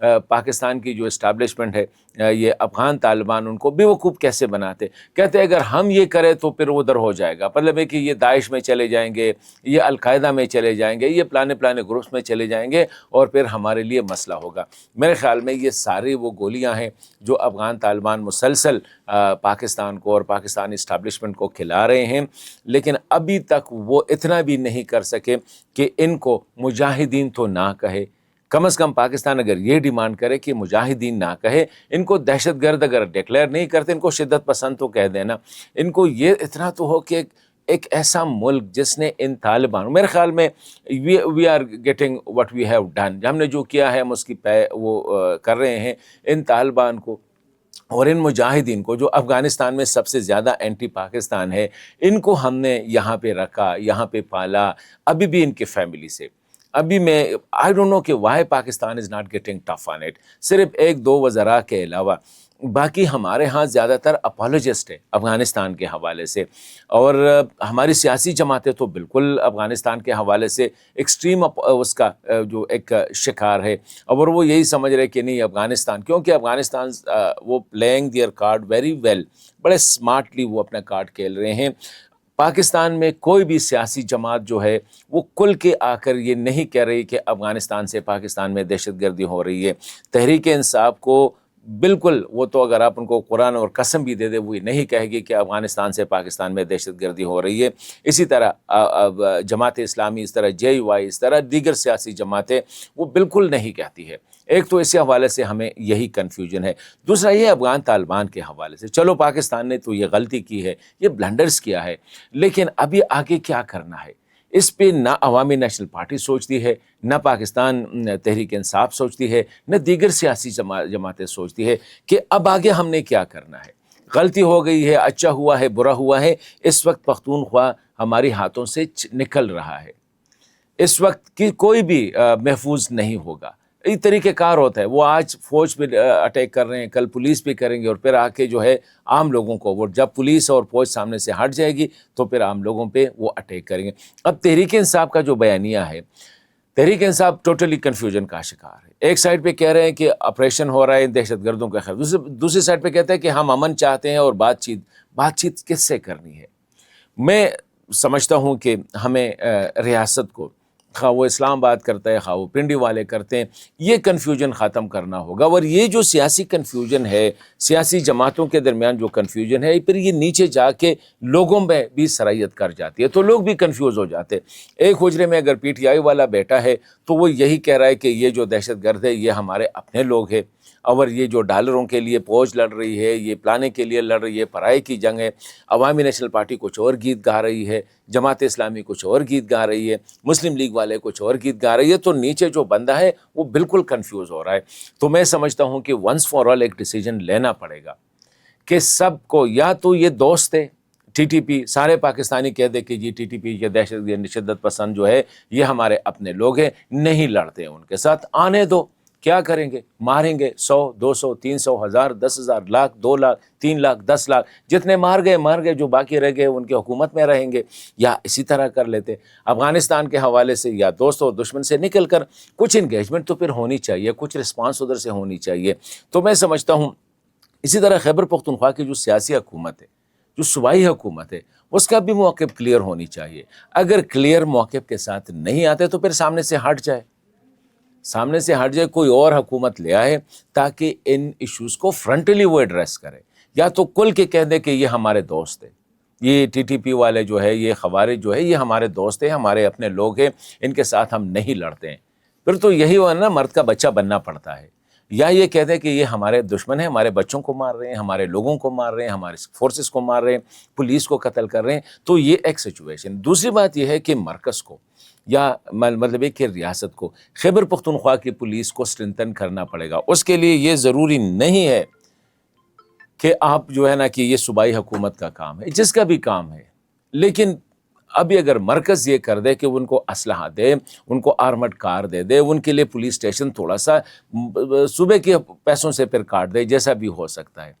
پاکستان کی جو اسٹیبلشمنٹ ہے یہ افغان طالبان ان کو بیوقوف کیسے بناتے، کہتے ہیں اگر ہم یہ کریں تو پھر ادھر ہو جائے گا، مطلب ہے کہ یہ داعش میں چلے جائیں گے، یہ القاعدہ میں چلے جائیں گے، یہ پلانے گروپس میں چلے جائیں گے اور پھر ہمارے لیے مسئلہ ہوگا۔ میرے خیال میں یہ ساری وہ گولیاں ہیں جو افغان طالبان مسلسل پاکستان کو اور پاکستانی اسٹیبلشمنٹ کو کھلا رہے ہیں، لیکن ابھی تک وہ اتنا بھی نہیں کر سکے کہ ان کو مجاہدین تو نہ کہے۔ کم از کم پاکستان اگر یہ ڈیمانڈ کرے کہ مجاہدین نہ کہے، ان کو دہشت گرد اگر ڈکلیئر نہیں کرتے، ان کو شدت پسند تو کہہ دینا، ان کو یہ اتنا تو ہو کہ ایک ایسا ملک جس نے ان طالبان، میرے خیال میں we are getting what we have done, ہم نے جو کیا ہے ہم اس کی وہ کر رہے ہیں ان طالبان کو اور ان مجاہدین کو جو افغانستان میں سب سے زیادہ اینٹی پاکستان ہے، ان کو ہم نے یہاں پہ رکھا، یہاں پہ پالا، ابھی بھی ان کے فیملی سے ابھی میں آئی ڈونٹ نو کہ why Pakistan is not getting tough on it, صرف ایک دو وزراء کے علاوہ باقی ہمارے ہاں زیادہ تر اپالوجسٹ ہے افغانستان کے حوالے سے، اور ہماری سیاسی جماعتیں تو بالکل افغانستان کے حوالے سے ایکسٹریم اس کا جو ایک شکار ہے، اور وہ یہی سمجھ رہے کہ نہیں افغانستان، کیونکہ افغانستان وہ playing their card very well, بڑے اسمارٹلی وہ اپنا کارڈ کھیل رہے ہیں۔ پاکستان میں کوئی بھی سیاسی جماعت جو ہے وہ کل کے آ کر یہ نہیں کہہ رہی کہ افغانستان سے پاکستان میں دہشت گردی ہو رہی ہے۔ تحریک انصاف کو بالکل، وہ تو اگر آپ ان کو قرآن اور قسم بھی دے دے وہ یہ نہیں کہے گی کہ افغانستان سے پاکستان میں دہشت گردی ہو رہی ہے۔ اسی طرح جماعت اسلامی، اس طرح جے یو آئی، اس طرح دیگر سیاسی جماعتیں وہ بالکل نہیں کہتی ہے۔ ایک تو اسی حوالے سے ہمیں یہی کنفیوژن ہے، دوسرا یہ افغان طالبان کے حوالے سے، چلو پاکستان نے تو یہ غلطی کی ہے، یہ بلنڈرز کیا ہے، لیکن ابھی آگے کیا کرنا ہے اس پہ نہ عوامی نیشنل پارٹی سوچتی ہے، نہ پاکستان تحریک انصاف سوچتی ہے، نہ دیگر سیاسی جماعتیں سوچتی ہے کہ اب آگے ہم نے کیا کرنا ہے۔ غلطی ہو گئی ہے، اچھا ہوا ہے، برا ہوا ہے، اس وقت پختونخوا ہماری ہاتھوں سے نکل رہا ہے، اس وقت کی کوئی بھی محفوظ نہیں ہوگا۔ یہ طریقہ کار ہوتا ہے، وہ آج فوج پہ اٹیک کر رہے ہیں، کل پولیس پہ کریں گے، اور پھر آ کے جو ہے عام لوگوں کو، وہ جب پولیس اور فوج سامنے سے ہٹ جائے گی تو پھر عام لوگوں پہ وہ اٹیک کریں گے۔ اب تحریک انصاف کا جو بیانیہ ہے، تحریک انصاف ٹوٹلی کنفیوژن کا شکار ہے۔ ایک سائڈ پہ کہہ رہے ہیں کہ آپریشن ہو رہا ہے دہشت گردوں کا خلاف، دوسری سائڈ پہ کہتے ہیں کہ ہم امن چاہتے ہیں اور بات چیت کس سے کرنی ہے؟ میں سمجھتا ہوں کہ ہمیں ریاست کو، خواہ وہ اسلام آباد کرتا ہے، خواہ وہ پنڈی والے کرتے ہیں، یہ کنفیوژن ختم کرنا ہوگا، اور یہ جو سیاسی کنفیوژن ہے، سیاسی جماعتوں کے درمیان جو کنفیوژن ہے، پھر یہ نیچے جا کے لوگوں میں بھی سرایت کر جاتی ہے، تو لوگ بھی کنفیوز ہو جاتے۔ ایک حجرے میں اگر پی ٹی آئی والا بیٹا ہے تو وہ یہی کہہ رہا ہے کہ یہ جو دہشت گرد ہے یہ ہمارے اپنے لوگ ہیں، اور یہ جو ڈالروں کے لیے فوج لڑ رہی ہے، یہ پلانے کے لیے لڑ رہی ہے، پرائے کی جنگ ہے۔ عوامی نیشنل پارٹی کچھ اور گیت گا رہی ہے، جماعت اسلامی کچھ اور گیت گا رہی ہے، مسلم لیگ والے کچھ اور گیت گا رہی ہے، تو نیچے جو بندہ ہے وہ بالکل کنفیوز ہو رہا ہے۔ تو میں سمجھتا ہوں کہ ونس فار آل ایک ڈیسیجن لینا پڑے گا کہ سب کو، یا تو یہ دوست ہے ٹی ٹی پی، سارے پاکستانی کہہ دے کہ جی ٹی ٹی پی یہ دہشت شدت پسند جو ہے یہ ہمارے اپنے لوگ ہیں، نہیں لڑتے ہیں ان کے ساتھ، آنے دو، کیا کریں گے؟ ماریں گے 100 200 300 1000 10,000 لاکھ 2 لاکھ 3 لاکھ 10 لاکھ، جتنے مار گئے، جو باقی رہ گئے ان کی حکومت میں رہیں گے، یا اسی طرح کر لیتے۔ افغانستان کے حوالے سے یا دوست اور دشمن سے نکل کر کچھ انگیجمنٹ تو پھر ہونی چاہیے، کچھ رسپانس ادھر سے ہونی چاہیے۔ تو میں سمجھتا ہوں اسی طرح خیبر پختونخوا کی جو سیاسی حکومت ہے، جو صوبائی حکومت ہے، اس کا بھی موقف کلیئر ہونی چاہیے۔ اگر کلیئر موقف کے ساتھ نہیں آتے تو پھر سامنے سے ہٹ جائے، کوئی اور حکومت لے آئے تاکہ ان ایشوز کو فرنٹلی وہ ایڈریس کرے، یا تو کل کے کہہ دے کہ یہ ہمارے دوست ہیں، یہ ٹی ٹی پی والے جو ہے، یہ خوارج جو ہے، یہ ہمارے دوست ہیں، ہمارے اپنے لوگ ہیں، ان کے ساتھ ہم نہیں لڑتے ہیں۔ پھر تو یہی ہوا نا، مرد کا بچہ بننا پڑتا ہے۔ یا یہ کہہ دے کہ یہ ہمارے دشمن ہیں، ہمارے بچوں کو مار رہے ہیں، ہمارے لوگوں کو مار رہے ہیں، ہمارے فورسز کو مار رہے ہیں، پولیس کو قتل کر رہے ہیں، تو یہ ایک سچویشن۔ دوسری بات یہ ہے کہ مرکز کو، یا مطلب ہے کہ ریاست کو، خیبر پختونخوا کی پولیس کو اسٹرینتھن کرنا پڑے گا۔ اس کے لیے یہ ضروری نہیں ہے کہ آپ جو ہے نا کہ یہ صوبائی حکومت کا کام ہے، جس کا بھی کام ہے، لیکن ابھی اگر مرکز یہ کر دے کہ ان کو اسلحہ دے، ان کو آرمڈ کار دے دے، ان کے لیے پولیس اسٹیشن تھوڑا سا صوبے کے پیسوں سے پھر کاٹ دے، جیسا بھی ہو سکتا ہے،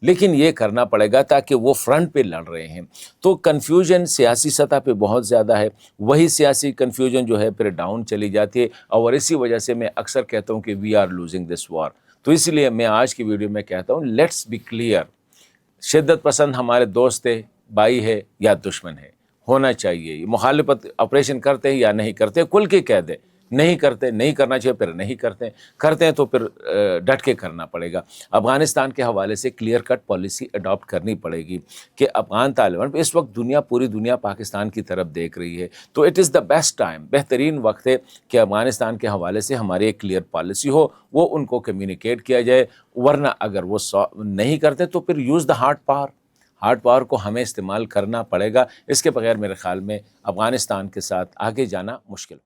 لیکن یہ کرنا پڑے گا تاکہ وہ فرنٹ پہ لڑ رہے ہیں. تو کنفیوژن سیاسی سطح پہ بہت زیادہ ہے. وہی سیاسی کنفیوژن جو ہے پھر ڈاؤن چلی جاتی ہے، اور اسی وجہ سے میں اکثر کہتا ہوں کہ وی آر لوزنگ دس وار. تو اس لیے میں آج کی ویڈیو میں کہتا ہوں لیٹس بی کلیئر. شدت پسند ہمارے دوست ہے، بھائی ہے یا دشمن ہے، ہونا چاہیے. مخالفت آپریشن کرتے ہیں یا نہیں کرتے، کھل کے کہہ دیں. نہیں کرتے، نہیں کرنا چاہیے، پھر نہیں کرتے. کرتے ہیں تو پھر ڈٹ کے کرنا پڑے گا. افغانستان کے حوالے سے کلیئر کٹ پالیسی اڈاپٹ کرنی پڑے گی کہ افغان طالبان، اس وقت پوری دنیا پاکستان کی طرف دیکھ رہی ہے. تو it is the best time, بہترین وقت ہے کہ افغانستان کے حوالے سے ہماری ایک کلیئر پالیسی ہو، وہ ان کو کمیونیکیٹ کیا جائے. ورنہ اگر وہ نہیں کرتے تو پھر use the hard power. Hard power کو ہمیں استعمال کرنا پڑے گا. اس کے بغیر میرے خیال میں افغانستان کے ساتھ آگے جانا مشکل.